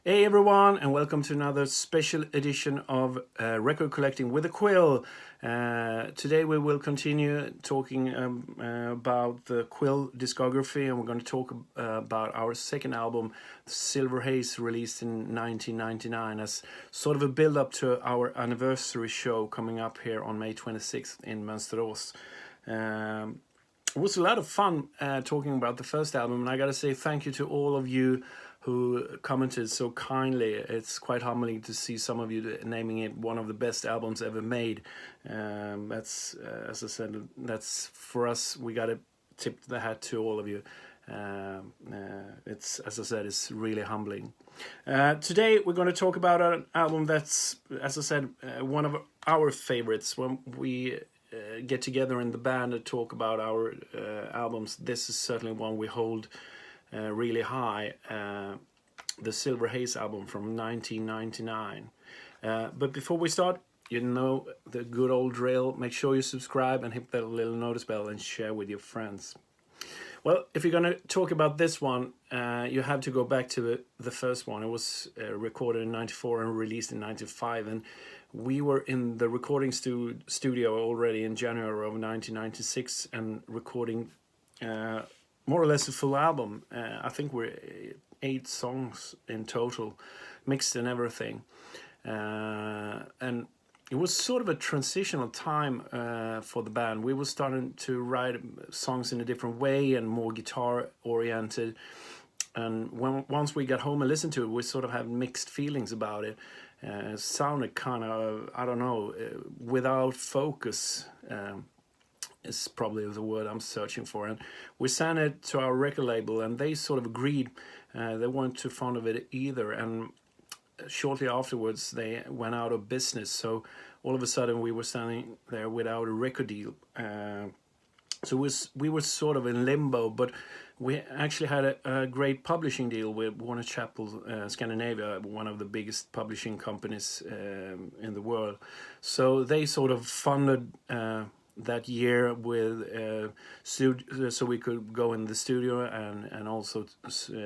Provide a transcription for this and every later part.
Hey everyone, and welcome to another special edition of Record Collecting with a Quill. Today we will continue talking about the Quill discography, and we're going to talk about our second album, Silver Haze, released in 1999, as sort of a build-up to our anniversary show coming up here on May 26th in Mönsterås. It was a lot of fun talking about the first album, and I gotta say thank you to all of you who commented so kindly. It's quite humbling to see some of you naming it one of the best albums ever made. That's, as I said, that's for us. We gotta tip the hat to all of you. It's, as I said, it's really humbling. Today we're going to talk about an album that's, as I said, one of our favorites. When we get together in the band and talk about our albums, this is certainly one we hold really high. The Silver Haze album from 1999. But before we start, you know the good old drill. Make sure you subscribe and hit that little notice bell and share with your friends. Well, if you're going to talk about this one, you have to go back to the first one. It was recorded in 94 and released in 95, and we were in the recording studio already in January of 1996 and recording more or less a full album. I think we're 8 songs in total, mixed and everything. And it was sort of a transitional time for the band. We were starting to write songs in a different way and more guitar oriented. And once we got home and listened to it, we sort of had mixed feelings about it. It sounded kind of, I don't know, without focus. Is probably the word I'm searching for. And we sent it to our record label, and they sort of agreed. They weren't too fond of it either. And shortly afterwards, they went out of business. So all of a sudden, we were standing there without a record deal. So we were sort of in limbo, but we actually had a great publishing deal with Warner Chappell Scandinavia, one of the biggest publishing companies in the world. So they sort of funded that year with so we could go in the studio and also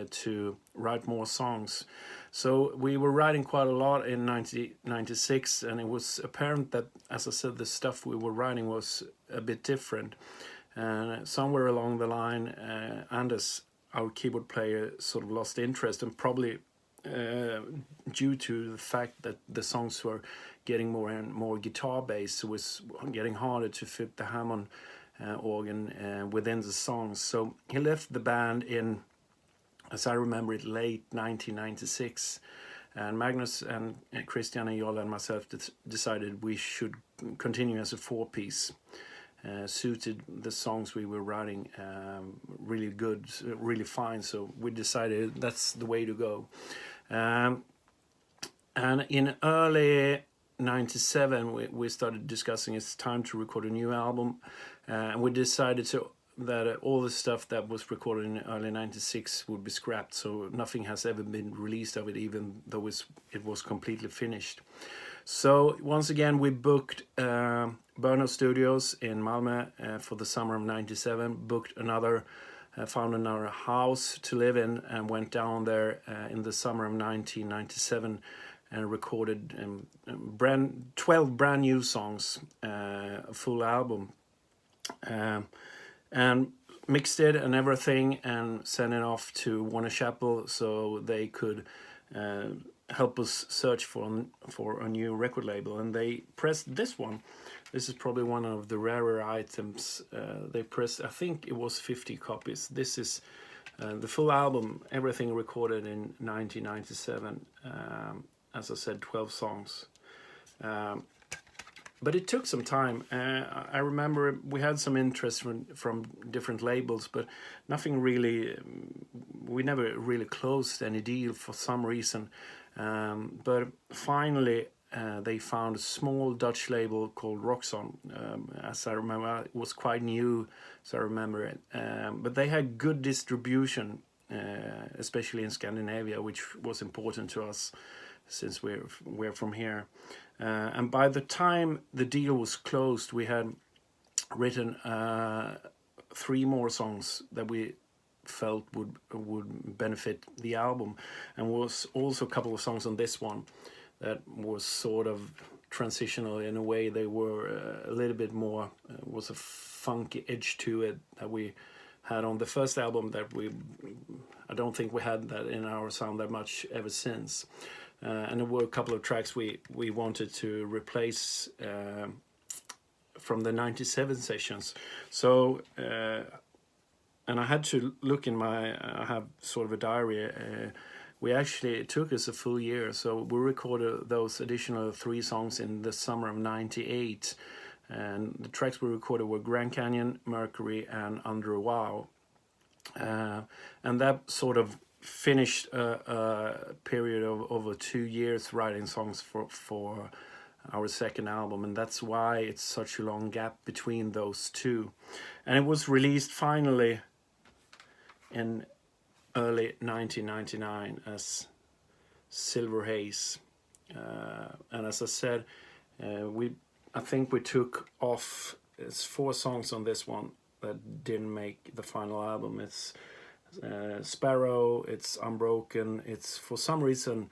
to write more songs. So we were writing quite a lot in 1996, and it was apparent that, as I said, the stuff we were writing was a bit different. And somewhere along the line, Anders, our keyboard player, sort of lost interest, and probably due to the fact that the songs were getting more and more guitar based, it was getting harder to fit the Hammond organ within the songs. So he left the band in, as I remember it, late 1996. And Magnus and Christian and Jolle and myself decided we should continue as a 4-piece. Suited the songs we were writing really good, really fine. So we decided that's the way to go. And in early 97, we started discussing it's time to record a new album. And we decided that all the stuff that was recorded in early 96 would be scrapped. So nothing has ever been released of it, even though it was completely finished. So once again, we booked Burner Studios in Malmö for the summer of 97, found another house to live in, and went down there in the summer of 1997 and recorded 12 brand new songs, a full album, and mixed it and everything and sent it off to Warner Chappell so they could help us search for a new record label. And they pressed this one. This is probably one of the rarer items. They pressed, I think it was 50 copies. This is the full album, everything recorded in 1997. As I said, 12 songs. But it took some time. I remember we had some interest from different labels, but nothing really, we never really closed any deal for some reason. But finally, they found a small Dutch label called Roxxon. As I remember, it was quite new, so I remember it. But they had good distribution, especially in Scandinavia, which was important to us since we're from here. And by the time the deal was closed, we had written 3 more songs that we felt would benefit the album, and was also a couple of songs on this one that was sort of transitional in a way. They were a little bit more was a funky edge to it that we had on the first album that I don't think we had that in our sound that much ever since. And there were a couple of tracks we wanted to replace from the 97 sessions. So and I had to look in I have sort of a diary. It took us a full year, so we recorded those additional 3 songs in the summer of '98. And the tracks we recorded were Grand Canyon, Mercury, and Under a Wow. And that sort of finished a period of over 2 years writing songs for our second album, and that's why it's such a long gap between those two. And it was released finally in early 1999 as Silver Haze. And as I said, I think we took off, it's 4 songs on this one that didn't make the final album. It's Sparrow, it's Unbroken, it's for some reason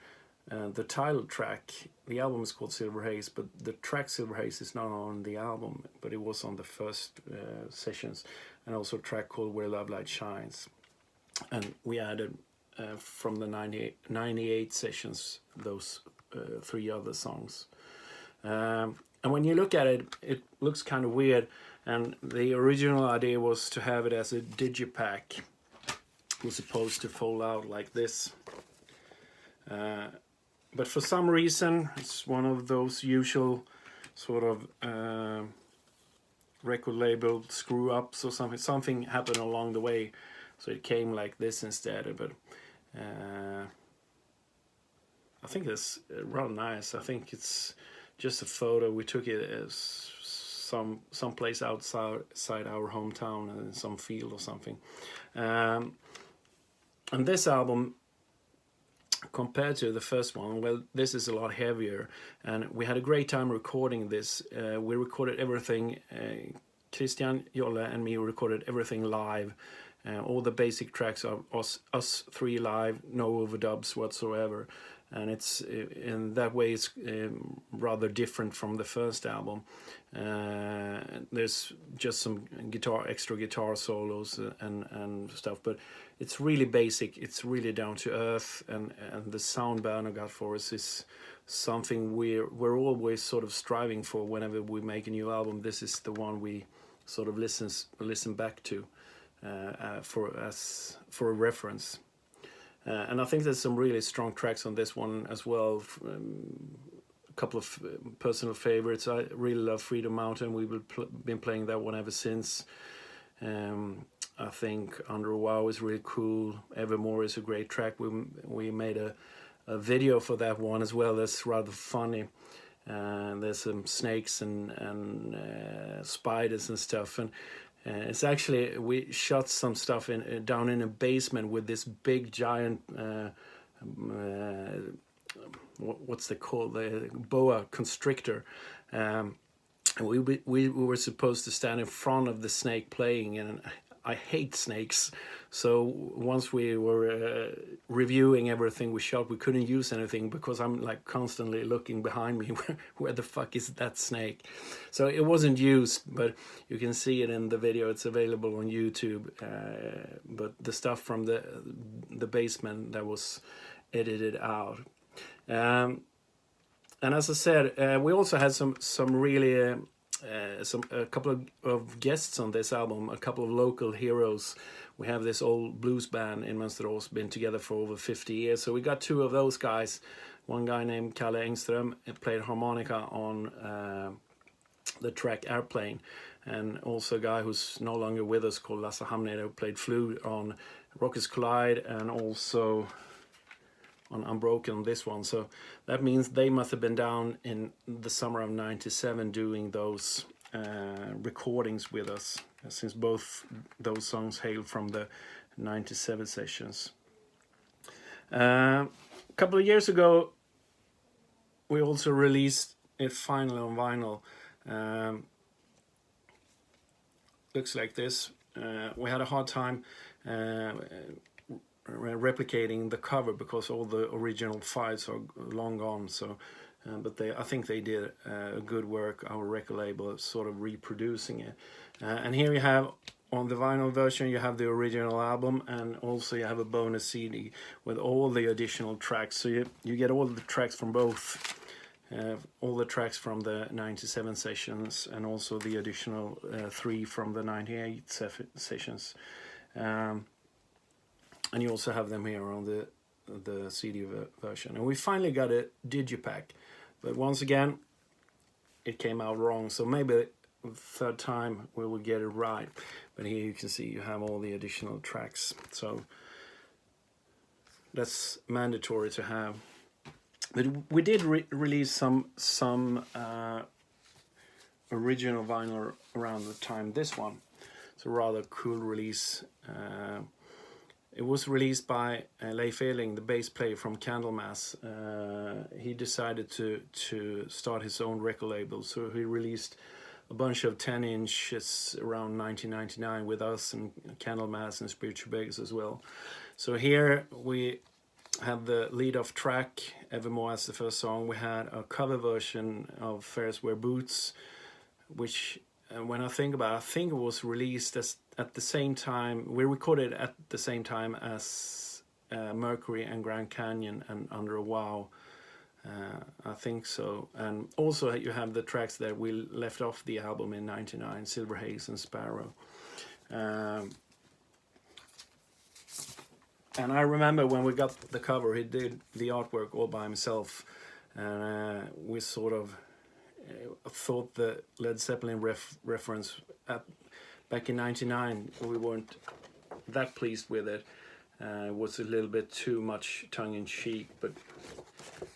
the title track. The album is called Silver Haze, but the track Silver Haze is not on the album, but it was on the first sessions, and also a track called Where Love Light Shines. And we added from the 98 sessions those 3 other songs. And when you look at it, it looks kind of weird. And the original idea was to have it as a digipack. It was supposed to fold out like this. But for some reason, it's one of those usual sort of record label screw-ups or something. Something happened along the way, so it came like this instead. But I think it's rather nice. I think it's just a photo. We took it as someplace outside our hometown in some field or something. And this album, compared to the first one, well, this is a lot heavier, and we had a great time recording this. We recorded everything. Christian, Jolle, and me recorded everything live. All the basic tracks are us 3 live, no overdubs whatsoever. And it's in that way it's rather different from the first album. There's just some extra guitar solos and stuff, but it's really basic. It's really down to earth, and the sound Berno got for us is something we're always sort of striving for. Whenever we make a new album, this is the one we sort of listen back to for a reference. And I think there's some really strong tracks on this one as well. A couple of personal favorites. I really love Freedom Mountain. We've been playing that one ever since. I think Under a Wow is really cool. Evermore is a great track. We made a video for that one as well. That's rather funny. There's some snakes and spiders and stuff. And it's actually, we shot some stuff down in a basement with this big giant what's they called, the boa constrictor. We were supposed to stand in front of the snake playing, and I hate snakes. So once we were reviewing everything we shot, we couldn't use anything because I'm like constantly looking behind me. Where the fuck is that snake? So it wasn't used, but you can see it in the video. It's available on YouTube. But the stuff from the basement, that was edited out. And as I said, we also had some really a couple of guests on this album, a couple of local heroes. We have this old blues band in Mönsterås, been together for over 50 years. So we got 2 of those guys. One guy named Kalle Engström played harmonica on the track Airplane, and also a guy who's no longer with us called Lasse Hamneder, who played flute on Rockers Collide and also on Unbroken on this one. So that means they must have been down in the summer of '97 doing those recordings with us, since both those songs hail from the '97 sessions. A couple of years ago, we also released it finally on vinyl. Looks like this. We had a hard time replicating the cover because all the original files are long gone. So, but I think they did a good work. Our record label sort of reproducing it. And here you have on the vinyl version, you have the original album, and also you have a bonus CD with all the additional tracks. So you get all the tracks from both. All the tracks from the 97 sessions and also the additional 3 from the 98 sessions. And you also have them here on the CD version. And we finally got a digipack, but once again it came out wrong, so maybe third time we will get it right. But here you can see you have all the additional tracks, so that's mandatory to have. But we did release some original vinyl around the time this one. It's a rather cool release. It was released by Leif Eling, the bass player from Candlemass. He decided to start his own record label, so he released a bunch of 10 inches around 1999 with us and Candlemass and Spiritual Beggars as well. So here we had the lead-off track, Evermore, as the first song. We had a cover version of Ferris Wear Boots, which, when I think about it, I think it was released at the same time. We recorded at the same time as Mercury and Grand Canyon and Under a Wow. I think so. And also you have the tracks that we left off the album in 99, Silver Haze and Sparrow. And I remember when we got the cover, he did the artwork all by himself. And we sort of thought the Led Zeppelin reference back in 99, we weren't that pleased with it. It was a little bit too much tongue-in-cheek, but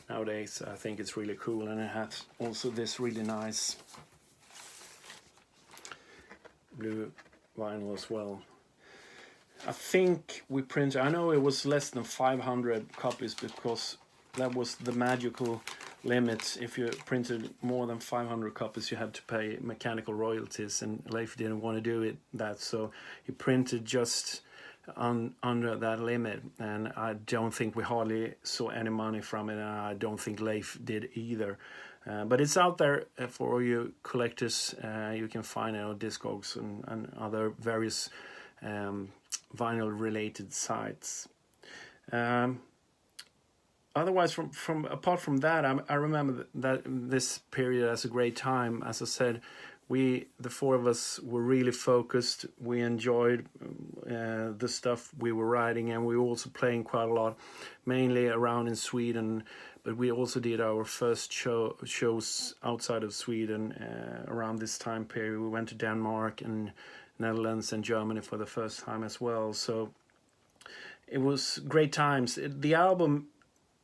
nowadays I think it's really cool, and it has also this really nice blue vinyl as well. I think we printed, I know it was less than 500 copies because that was the magical limit. If you printed more than 500 copies, you had to pay mechanical royalties, and Leif didn't want to do that, so he printed just under that limit, and I don't think we hardly saw any money from it, and I don't think Leif did either. But it's out there for you collectors. You can find it on Discogs and other various vinyl related sites. Otherwise, from apart from that, I remember that this period as a great time. As I said, the four of us were really focused. We enjoyed the stuff we were writing, and we were also playing quite a lot, mainly around in Sweden. But we also did our first shows outside of Sweden around this time period. We went to Denmark and Netherlands and Germany for the first time as well. So it was great times. The album,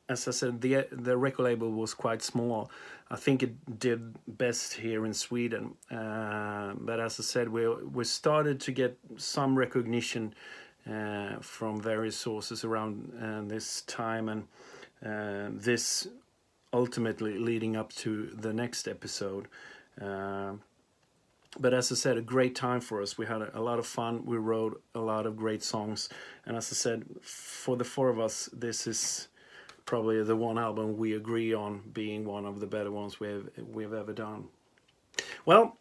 as I said, the record label was quite small. I think it did best here in Sweden. But as I said, we started to get some recognition from various sources around this time, and this ultimately leading up to the next episode. But as I said, a great time for us. We had a lot of fun. We wrote a lot of great songs. And as I said, for the four of us, this is probably the one album we agree on being one of the better ones we've ever done. Well,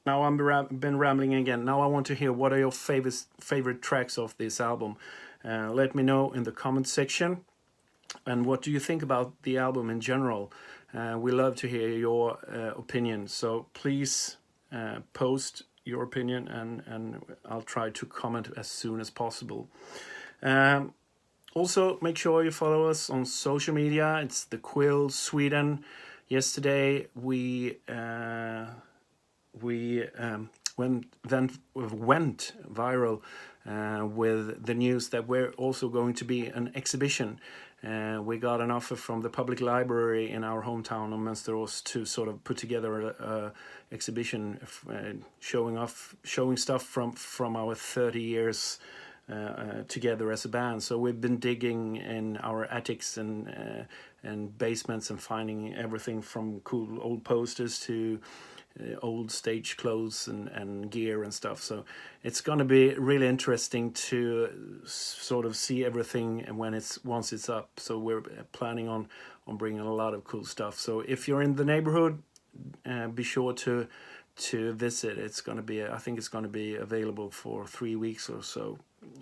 now I've been rambling again. Now I want to hear, what are your favorite tracks of this album? Let me know in the comment section. And what do you think about the album in general? We love to hear your opinion. So please post your opinion, and I'll try to comment as soon as possible. Also, make sure you follow us on social media. It's TheQuillSweden. Yesterday we went viral with the news that we're also going to be an exhibition. We got an offer from the public library in our hometown of Mönsterås to sort of put together a exhibition showing stuff from our 30 years together as a band. So we've been digging in our attics and basements and finding everything from cool old posters to old stage clothes and gear and stuff. So it's going to be really interesting to sort of see everything and once it's up. So we're planning on bringing a lot of cool stuff. So if you're in the neighborhood, be sure to visit. It's going to be, I think it's going to be available for 3 weeks or so,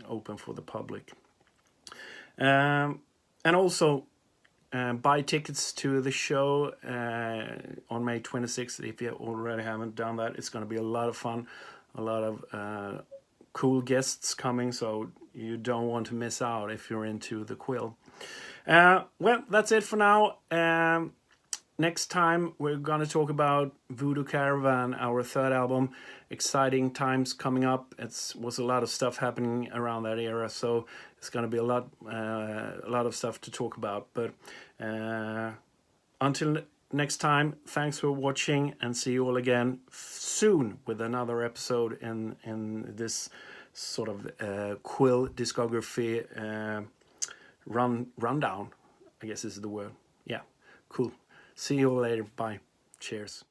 open for the public. And also buy tickets to the show on May 26th if you already haven't done that. It's going to be a lot of fun, a lot of cool guests coming, so you don't want to miss out if you're into the Quill. Well, that's it for now. Next time we're going to talk about Voodoo Caravan, our third album. Exciting times coming up. It was a lot of stuff happening around that era, so it's going to be a lot of stuff to talk about. But until next time, thanks for watching, and see you all again soon with another episode in this sort of Quill discography rundown, I guess is the word. Yeah, cool. See you all later. Bye. Cheers.